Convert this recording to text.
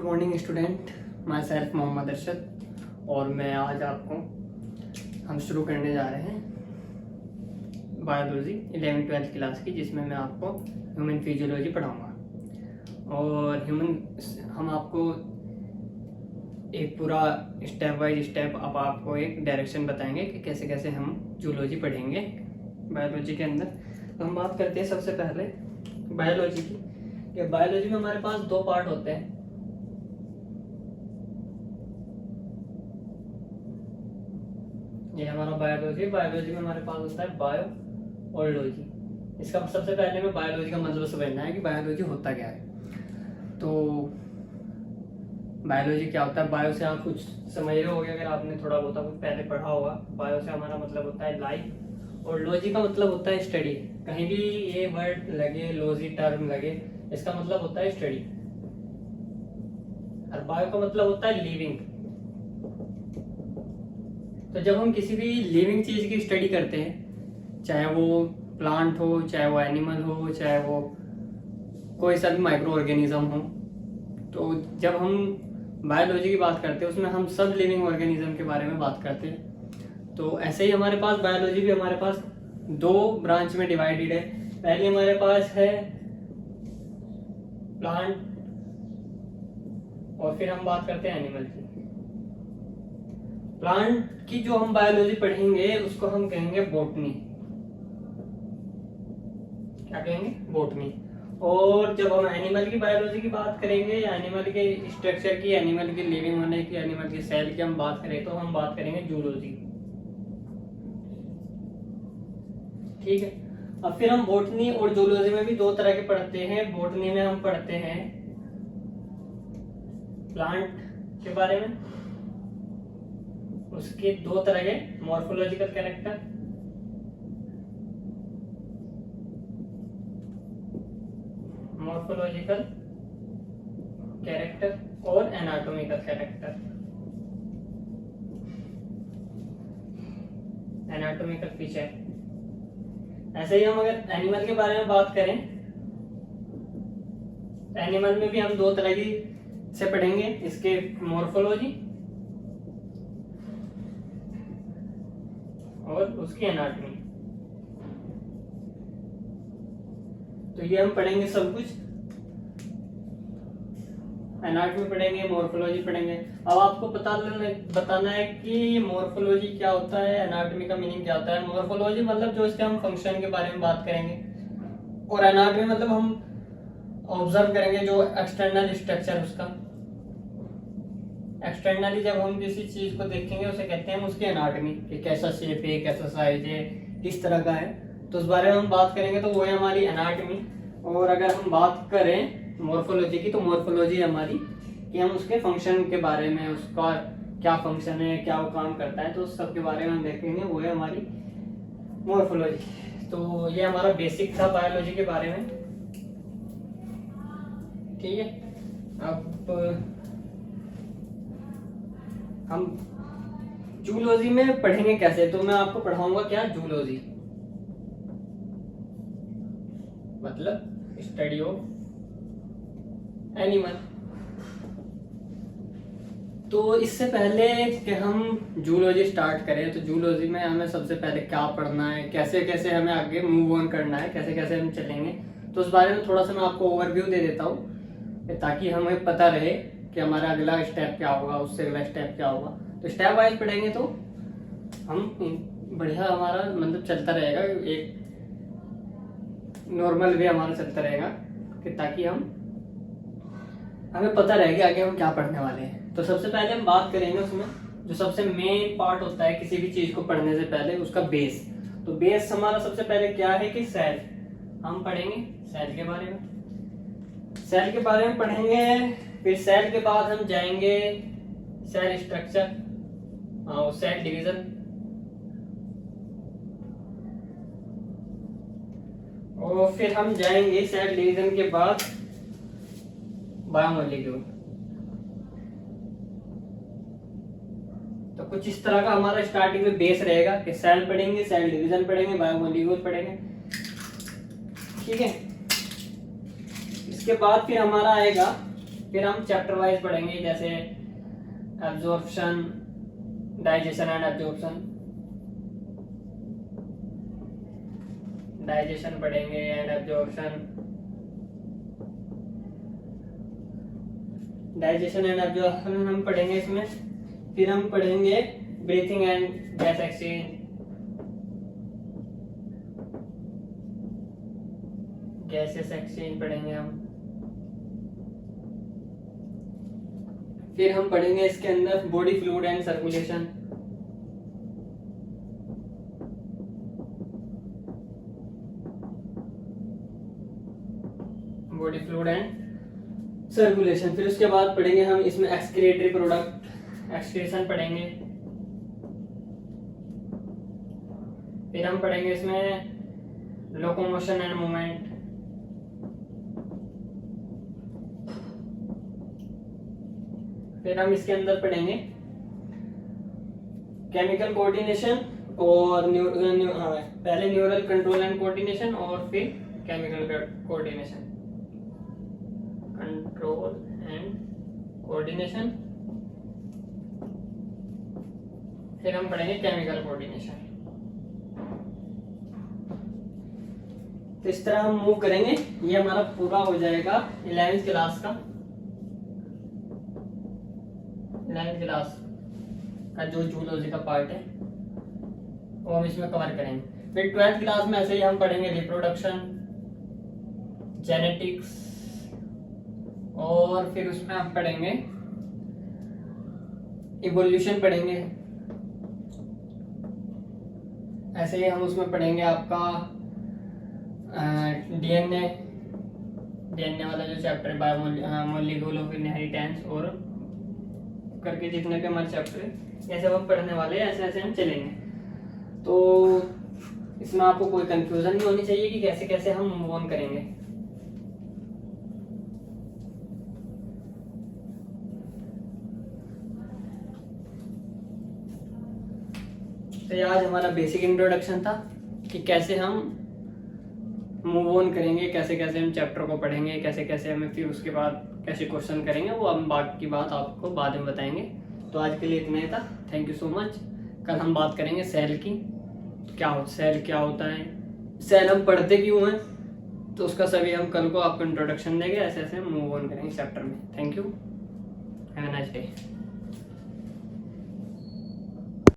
Good morning student, myself Mohammad Arshad. और मैं आज आपको हम शुरू करने जा रहे हैं बायोलॉजी 11th-12th क्लास की, जिसमें मैं आपको ह्यूमन फिजियोलॉजी पढ़ाऊँगा। और हम आपको एक पूरा स्टेप बाय स्टेप अब आपको एक डायरेक्शन बताएंगे कि कैसे कैसे हम जूलॉजी पढ़ेंगे बायोलॉजी के अंदर। तो हम बात करते हैं सबसे पहले बायोलॉजी की। कि बायोलॉजी में हमारे पास दो पार्ट होते हैं। ये हमारा बायोलॉजी में हमारे पास होता है बायो और लॉजी। इसका सबसे पहले में बायोलॉजी का मतलब समझना है कि बायोलॉजी होता क्या है। तो बायोलॉजी क्या होता है, बायो से आप कुछ समझ रहे होगे अगर आपने थोड़ा बहुत कुछ पहले पढ़ा होगा। बायो से हमारा मतलब होता है लाइफ, और लॉजी का मतलब होता है स्टडी। कहीं भी ये वर्ड लगे, लॉजी टर्म लगे, इसका मतलब होता है स्टडी। और बायो का मतलब होता है लिविंग। तो जब हम किसी भी लिविंग चीज की स्टडी करते हैं, चाहे वो प्लांट हो, चाहे वो एनिमल हो, चाहे वो कोई सा भी माइक्रो ऑर्गेनिज्म हो, तो जब हम बायोलॉजी की बात करते हैं उसमें हम सब लिविंग ऑर्गेनिज्म के बारे में बात करते हैं। तो ऐसे ही हमारे पास बायोलॉजी भी हमारे पास दो ब्रांच में डिवाइडेड है। पहले हमारे पास है प्लांट, और फिर हम बात करते हैं एनिमल की। प्लांट की जो हम बायोलॉजी पढ़ेंगे उसको हम कहेंगे बॉटनी। क्या कहेंगे? बॉटनी। और जब हम एनिमल की बायोलॉजी की बात करेंगे, एनिमल के स्ट्रक्चर की, एनिमल के लिविंग होने की, एनिमल के सेल की हम बात करें, तो हम बात करेंगे जूलॉजी। ठीक है। अब फिर हम बॉटनी और जूलॉजी में भी दो तरह के पढ़ते हैं। बॉटनी में हम पढ़ते हैं प्लांट के बारे में, उसके दो तरह के मॉर्फोलॉजिकल कैरेक्टर, और एनाटॉमिकल कैरेक्टर। Anatomical feature. ऐसे ही हम अगर एनिमल के बारे में बात करें, एनिमल में भी हम दो तरह की से पढ़ेंगे, इसके मॉर्फोलॉजी और उसकी एनाटॉमी। तो ये हम पढ़ेंगे सब कुछ, एनाटॉमी पढ़ेंगे, मॉर्फोलॉजी पढ़ेंगे। अब आपको बताना है कि मॉर्फोलॉजी क्या होता है, एनाटॉमी का मीनिंग क्या होता है। मॉर्फोलॉजी मतलब जो इसके हम फंक्शन के बारे में बात करेंगे, और एनाटॉमी मतलब हम ऑब्जर्व करेंगे जो एक्सटर्नल स्ट्रक्चर उसका। एक्सटर्नली जब हम किसी चीज को देखेंगे उसे कहते हैं उसकी एनाटॉमी, कि कैसा शेप है, कैसा साइज है, किस तरह का है, तो उस बारे में हम बात करेंगे। तो वो है हमारी एनाटॉमी। और अगर हम बात करें मॉर्फोलॉजी की, तो मॉर्फोलॉजी हमारी कि हम उसके फंक्शन के बारे में, उसका क्या फंक्शन है, क्या वो काम करता है, तो सब के बारे में हम देखेंगे। वो है हमारी मॉर्फोलॉजी। तो ये हमारा बेसिक था बायोलॉजी के बारे में। ठीक है। अब हम जूलॉजी में पढ़ेंगे कैसे। तो मैं आपको पढ़ाऊंगा क्या, जूलॉजी मतलब स्टडी ऑफ एनिमल। तो इससे पहले कि हम जूलॉजी स्टार्ट करें, तो जूलॉजी में हमें सबसे पहले क्या पढ़ना है, कैसे कैसे हमें आगे मूव ऑन करना है, कैसे कैसे हम चलेंगे, तो उस बारे में थोड़ा सा मैं आपको ओवरव्यू दे देता हूँ, ताकि हमें पता रहे कि हमारा अगला स्टेप क्या होगा, उससे अगला स्टेप क्या होगा। तो स्टेप वाइज पढ़ेंगे तो हम बढ़िया, हमारा मतलब चलता रहेगा, एक नॉर्मल वे हमारा चलता रहेगा, कि ताकि हमें पता रहेगा आगे हम क्या पढ़ने वाले हैं। तो सबसे पहले हम बात करेंगे उसमें जो सबसे मेन पार्ट होता है किसी भी चीज को पढ़ने से पहले, उसका बेस। तो बेस हमारा सबसे पहले क्या है कि सेल। हम पढ़ेंगे सेल के बारे में। सेल के बारे में पढ़ेंगे, फिर सेल के बाद हम जाएंगे सेल स्ट्रक्चर, सेल डिवीजन, और फिर हम जाएंगे सेल डिवीजन के बाद बायोमॉलिक्यूल। तो कुछ इस तरह का हमारा स्टार्टिंग में बेस रहेगा कि सेल पढ़ेंगे, सेल डिवीजन पढ़ेंगे, बायोमॉलिक्यूल पढ़ेंगे। ठीक है। इसके बाद फिर हमारा आएगा फिर हम चैप्टर वाइज पढ़ेंगे, जैसे absorption, digestion and absorption, digestion पढ़ेंगे and absorption, digestion and absorption हम पढ़ेंगे इसमें। फिर हम पढ़ेंगे breathing and gas exchange, gases exchange पढ़ेंगे हम। फिर हम पढ़ेंगे इसके अंदर body fluid and circulation, body fluid and circulation. फिर उसके बाद पढ़ेंगे हम इसमें एक्सक्रीटरी प्रोडक्ट, एक्सक्रीशन पढ़ेंगे। फिर हम पढ़ेंगे इसमें लोकोमोशन एंड मूवमेंट, फिर हम इसके अंदर पढ़ेंगे केमिकल कोऑर्डिनेशन और पहले न्यूरल कंट्रोल एंड कोऑर्डिनेशन और फिर chemical coordination, control and coordination, फिर हम पढ़ेंगे केमिकल कोऑर्डिनेशन। तो इस तरह हम मूव करेंगे। ये हमारा पूरा हो जाएगा 11th क्लास का, 11th क्लास का जो जूलॉजी का पार्ट है वो हम इसमें कवर करेंगे। फिर 12th क्लास में ऐसे ही हम पढ़ेंगे रिप्रोडक्शन, जेनेटिक्स, और फिर उसमें हम पढ़ेंगे इवोल्यूशन पढ़ेंगे। ऐसे ही हम उसमें पढ़ेंगे आपका डीएनए वाला जो चैप्टर है, बायोमोलिक्यूल ऑफ इनहेरिटेंस और करके जितने भी हमारे चैप्टर है ऐसे हम पढ़ने वाले हैं, ऐसे ऐसे हम चलेंगे। तो इसमें आपको कोई कंफ्यूजन नहीं होनी चाहिए कि कैसे कैसे हम मूव ऑन करेंगे। तो ये आज हमारा बेसिक इंट्रोडक्शन था कि कैसे हम मूव ऑन करेंगे, कैसे कैसे हम चैप्टर को पढ़ेंगे, कैसे कैसे हमें फिर उसके बाद कैसे क्वेश्चन करेंगे, वो हम बाकी बात आपको बाद में बताएंगे। तो आज के लिए इतना ही था। Thank you so much. कल हम बात करेंगे सेल की, सेल क्या होता है, सेल हम पढ़ते क्यों हैं, तो उसका सभी हम कल को आपको इंट्रोडक्शन देंगे। ऐसे ऐसे मूव ऑन करेंगे चैप्टर में। Thank you, have a nice day.